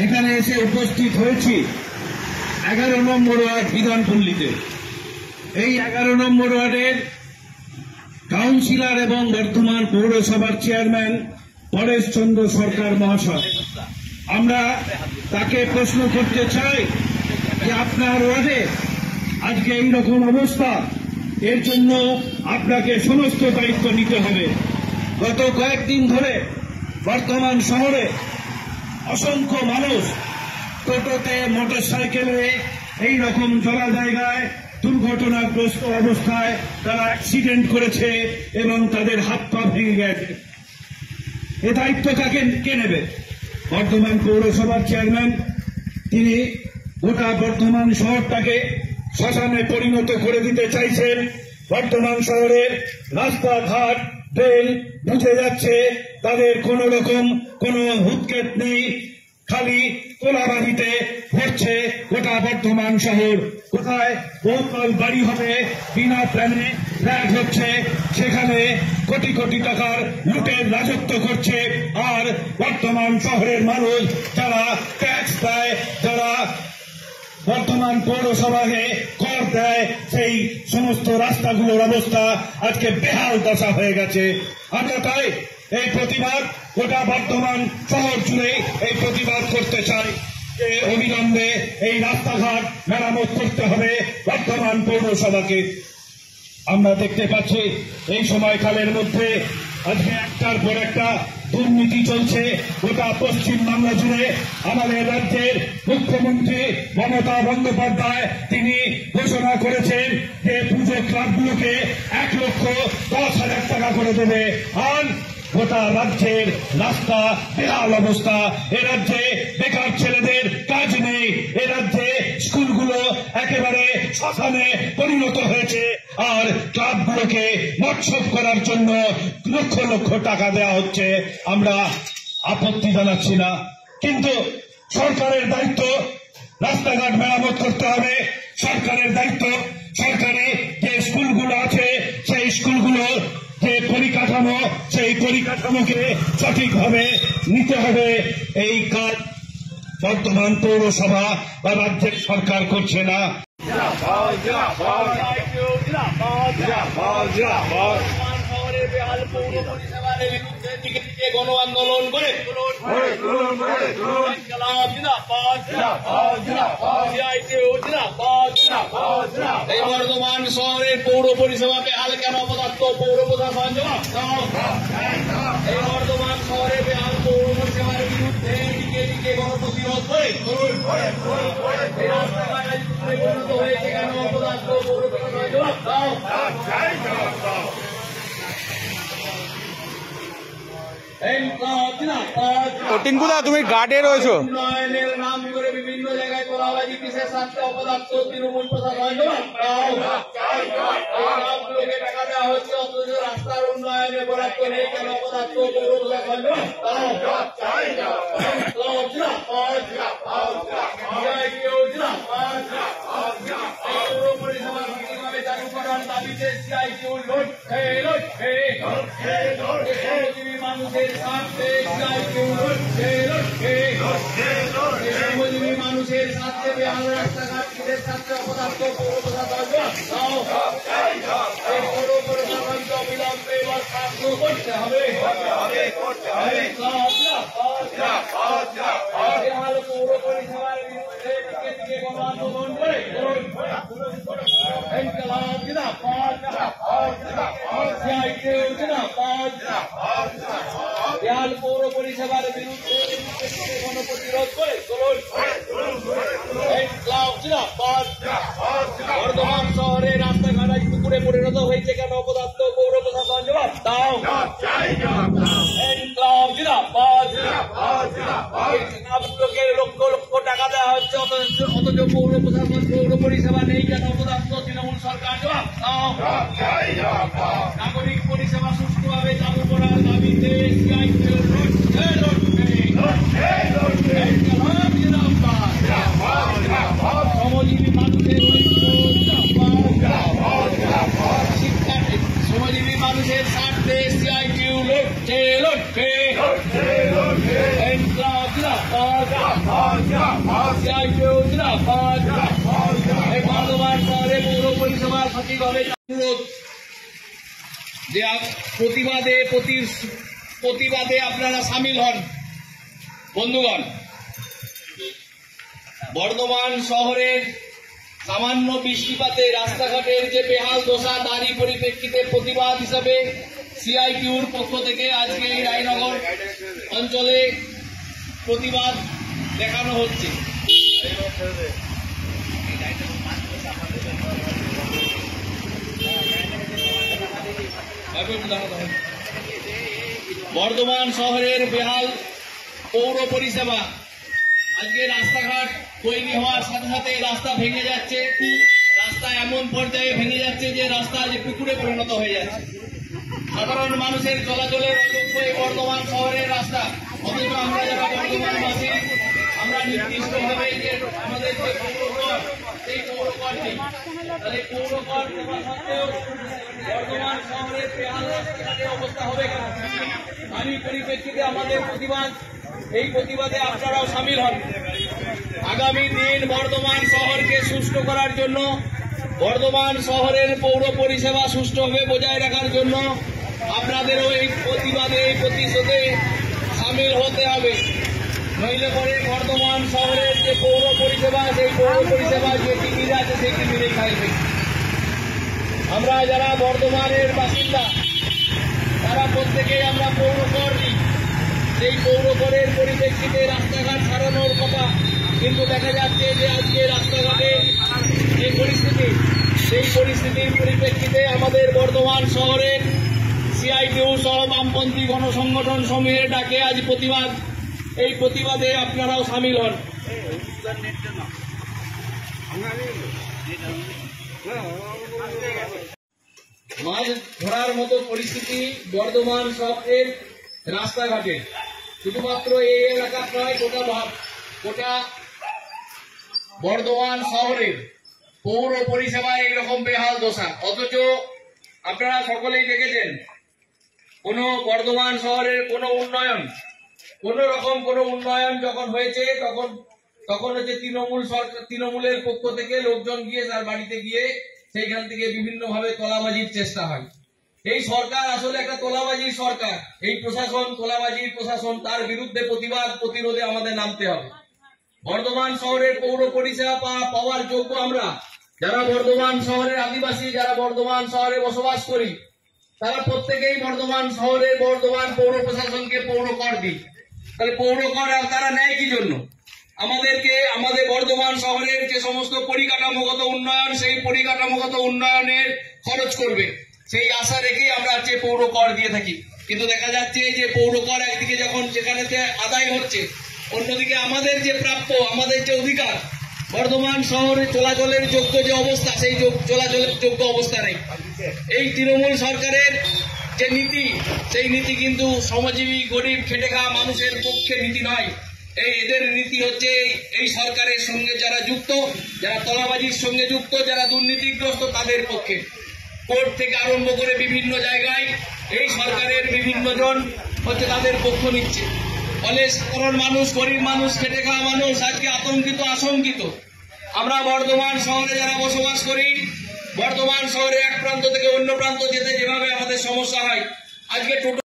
এখানে এসে উপস্থিত হয়েছি 11 নম্বর ওয়ার্ড বিধানপল্লীতে। এই 11 নম্বর ওয়ার্ডের কাউন্সিলর এবং বর্তমান পৌরসভার চেয়ারম্যান পরেশ চন্দ্র সরকার মহাশয়, আমরা তাকে প্রশ্ন করতে চাই যে আপনার ওয়ার্ডে আজকে এইরকম অবস্থা, এর জন্য আপনাকে সমস্ত দায়িত্ব নিতে হবে। গত কয়েকদিন ধরে বর্তমান শহরে অসংখ্য মানুষ টোটোতে, মোটরসাইকেলে এইরকম চলা জায়গায় দুর্ঘটনাগ্রস্ত অবস্থায় তারা অ্যাক্সিডেন্ট করেছে এবং তাদের হাত পা ভেঙে গেছে। এ দায়িত্ব কে নেবে? বর্তমান পৌরসভার চেয়ারম্যান, তিনি গোটা বর্ধমান শহরটাকে শ্মশানে পরিণত করে দিতে চাইছেন। বর্তমান শহরের রাস্তাঘাট, ড্রেন বুঝে যাচ্ছে, তাদের কোন রকম কোন হুদকেট নেই, খালি কোলাবাড়িতে ভরছে গোটা বর্ধমান শহর। কোথায় বহুতল বাড়ি হবে বিনা প্ল্যানে ফ্ল্যাট হচ্ছে, সেখানে কোটি কোটি টাকার লুটের রাজত্ব করছে। আর বর্তমান শহরের মানুষ যারা ট্যাক্স দেয়, যারা বর্তমান পৌরসভাকে কর দেয়, সেই সমস্ত রাস্তাগুলোর অবস্থা আজকে বেহাল দশা হয়ে গেছে। আমরা তাই এই প্রতিবাদ গোটা বর্ধমান শহর জুড়ে এই প্রতিবাদ করতে চাই যে অবিলম্বে এই রাস্তাঘাট মেরামত করতে হবে বর্ধমান পৌরসভাকে। আমরা দেখতে পাচ্ছি এই সময়কালের মধ্যে আজকে একটার পর একটা দুর্নীতি চলছে গোটা পশ্চিম বাংলা জুড়ে। আমাদের রাজ্যের মুখ্যমন্ত্রী মমতা বন্দ্যোপাধ্যায় তিনি ঘোষণা করেছেন যে পুজো ক্লাবগুলোকে 1,10,000 টাকা করে দেবে। আর গোটা রাজ্যের রাস্তা বেহাল অবস্থা, এ রাজ্যে বেকার ছেলেদের কাজ নেই, এ রাজ্যে স্কুলগুলো একেবারে শ্মশানে পরিণত হয়েছে। আর ক্লাবগুলোকে মৎসব করার জন্য লক্ষ লক্ষ টাকা দেওয়া হচ্ছে। আমরা আপত্তি জানাচ্ছি না, কিন্তু সরকারের দায়িত্ব রাস্তাঘাট মেরামত করতে হবে। সরকারের দায়িত্ব, সরকারি যে স্কুলগুলো আছে সেই স্কুলগুলোর যে পরিকাঠামো, সেই পরিকাঠামোকে সঠিকভাবে নিতে হবে। এই কাজ বর্তমান পৌরসভা বা রাজ্যের সরকার করছে না। গণ আন্দোলন করে এই বর্ধমান শহরের পৌর পরিষেবা বেহাল কেন অপদার্থ? পৌর প্রশাসন জবাব দাও। এই বর্ধমান শহরে বেহাল পৌর পরিষেবার বিরুদ্ধে দিকে দিকে গণপ্রতিরোধ করে এই রাস্তাঘাট পরিণত হয়েছে কেন অপদার্থ? পৌর প্রশাসন জবাব দাও। টিঙ্কুদা, তুমি গার্ডে রয়েছো। উন্নয়নের নাম করে বিভিন্ন জায়গায় তোলাবাজি, কিসের স্বার্থে অপদার্থ? তৃণমূল প্রশাসন জবাব দাও। গ্রামগুলোকে টাকা দেওয়া হচ্ছে অথচ রাস্তার উন্নয়নে বরাদ্দ নেই কেন অপদার্থ? পৌর প্রশাসন জবাব দাও। পৌর পরিষেবা সঠিকভাবে চালু করার দাবিতে সিআইটিউ লড়ছে মানুষের স্বার্থে, শ্রমজীবী মানুষের স্বার্থে বেহাল রাস্তাঘাট, কিসের স্বার্থে অপদার্থ? পৌর প্রশাসন পৌর প্রশাসনকে অবিলম্বে বরখাস্ত করতে হবে। বেহাল পৌর পরিষেবার বিরুদ্ধে দিকে দিকে গণ আন্দোলন করে বেহাল পৌর পরিষেবার বিরুদ্ধে গণপ্রতিরোধ করে বর্ধমান শহরে রাস্তাঘাট পুকুরে পরিণত হয়েছে কেন অপদার্থ? পৌর প্রশাসন জবাব দাও। লক্ষ লক্ষ টাকা দেওয়া হচ্ছে অথচ পৌর প্রশাসন পৌর পরিষেবা নেই কেন অপদার্থ? তৃণমূল সরকার জবাব দাও। নাগরিক পরিষেবা সুষ্ঠুভাবে চালু করার দাবিতে শ্রমজীবী মানুষের শ্রমজীবী মানুষের স্বার্থে সিআইটিউ লড়ছে সিআইটিউ জিন্দাবাদ। এই বর্ধমান শহরে পৌর পরিষেবা সঠিকভাবে অনুরোধ যে প্রতিবাদে আপনারা সামিল হন। বন্ধুগণ, বর্ধমান শহরের সামান্য বৃষ্টিপাতে রাস্তাঘাটের যে বেহাল দশা, তারই পরিপ্রেক্ষিতে প্রতিবাদ হিসাবে সিআইটিউর পক্ষ থেকে আজকে এই রায়নগর অঞ্চলে প্রতিবাদ দেখানো হচ্ছে। বর্ধমান শহরের বেহাল পৌর পরিষেবা, আজকে রাস্তাঘাট তৈরি হওয়ার সাথে সাথে রাস্তা ভেঙে যাচ্ছে। রাস্তা এমন পর্যায়ে ভেঙে যাচ্ছে যে রাস্তা আজ পুকুরে পরিণত হয়ে যাচ্ছে। সাধারণ মানুষের চলাচলের অযোগ্য এই বর্ধমান শহরের রাস্তা, অথচ আমরা যারা বর্ধমানবাসী আমরা নির্দিষ্টভাবে যে আমাদের যে পৌরকর, সেই পৌরকর নেই। তাহলে পৌরকর দেওয়া সত্ত্বেও বর্ধমান শহরের বেহাল রাস্তাঘাটের অবস্থা হবে কেন? আমি পরিপ্রেক্ষিতে আমাদের প্রতিবাদ, এই প্রতিবাদে আপনারাও সামিল হন। আগামী দিন বর্ধমান শহরকে সুষ্ঠু করার জন্য, বর্ধমান শহরের পৌর পরিষেবা সুষ্ঠুভাবে বজায় রাখার জন্য আপনাদেরও এই প্রতিবাদে, এই প্রতিশোধে সামিল হতে হবে। নইলে পরে বর্ধমান শহরের যে পৌর পরিষেবা, সেই পৌর পরিষেবা যে টিকিট আছে সেই টিকিটেই খাইবে। আমরা যারা বর্ধমানের বাসিন্দা তারা প্রত্যেকেই আমরা পৌরকর দিই। সেই পৌরকরের পরিপ্রেক্ষিতে রাস্তাঘাট সারানোর কথা, কিন্তু দেখা যাচ্ছে যে আজকে রাস্তাঘাটে যে পরিস্থিতি, সেই পরিস্থিতির পরিপ্রেক্ষিতে আমাদের বর্ধমান শহরের সিআইটিউ সহ বামপন্থী গণসংগঠন সমূহের ডাকে আজ প্রতিবাদ, এই প্রতিবাদে আপনারাও সামিল হন। মাছ ধরার মতো পরিস্থিতি বর্ধমান শহরের রাস্তাঘাটে, শুধুমাত্র এই এলাকার নয়, গোটা বর্ধমান শহরের পৌর পরিষেবায় এইরকম বেহাল দশা। অথচ আপনারা সকলেই দেখেছেন, কোন বর্ধমান শহরের কোন উন্নয়ন, কোন রকম কোন উন্নয়ন যখন হয়েছে তখন হচ্ছে তৃণমূলের পক্ষ থেকে লোকজন গিয়ে তার বাড়িতে গিয়ে সেইখান থেকে বিভিন্ন ভাবে তোলাবাজির চেষ্টা হয়। এই সরকার আসলে একটা তোলাবাজির সরকার। এই প্রশাসন তোলাবাজির প্রশাসন, তার বিরুদ্ধে প্রতিরোধে আমাদের নামতে হবে। বর্ধমান শহরের পৌর পরিষেবা পাওয়ার যোগ্য আমরা যারা বর্ধমান শহরের আদিবাসী, যারা বর্ধমান শহরে বসবাস করি, তারা প্রত্যেকেই বর্ধমান শহরের বর্ধমান পৌর প্রশাসনকে পৌর কর দিই। তাহলে পৌর কর তারা নেয় কি জন্য? আমাদের বর্ধমান শহরের যে সমস্ত পরিকাঠামোগত উন্নয়ন, সেই পরিকাঠামোগত উন্নয়নের খরচ করবে, সেই আশা রেখেই আমরা হচ্ছে পৌর কর দিয়ে থাকি। কিন্তু দেখা যাচ্ছে যে পৌর কর একদিকে যখন যেখানে আদায় হচ্ছে, অন্যদিকে আমাদের যে প্রাপ্য, আমাদের যে অধিকার, বর্ধমান শহরে চলাচলের যোগ্য যে অবস্থা, সেই চলাচলের যোগ্য অবস্থা নেই। এই তৃণমূল সরকারের যে নীতি, সেই নীতি কিন্তু শ্রমজীবী গরিব খেটে খাওয়া মানুষের পক্ষে নীতি নয়। এদের নীতি হচ্ছে এই সরকারের সঙ্গে যারা যুক্ত, যারা তোলাবাজির সঙ্গে যুক্ত, যারা দুর্নীতিগ্রস্ত, তাদের পক্ষে। কোর্ট থেকে আরম্ভ করে বিভিন্ন জায়গায় এই সরকারের বিভিন্ন জন হচ্ছে তাদের পক্ষ নিচ্ছে। ফলে সাধারণ মানুষ, গরিব মানুষ, খেটে খাওয়া মানুষ আজকে আশঙ্কিত। আমরা বর্ধমান শহরে যারা বসবাস করি, বর্ধমান শহরে এক প্রান্ত থেকে অন্য প্রান্ত যেতে যেভাবে আমাদের সমস্যা হয়, আজকে টোটো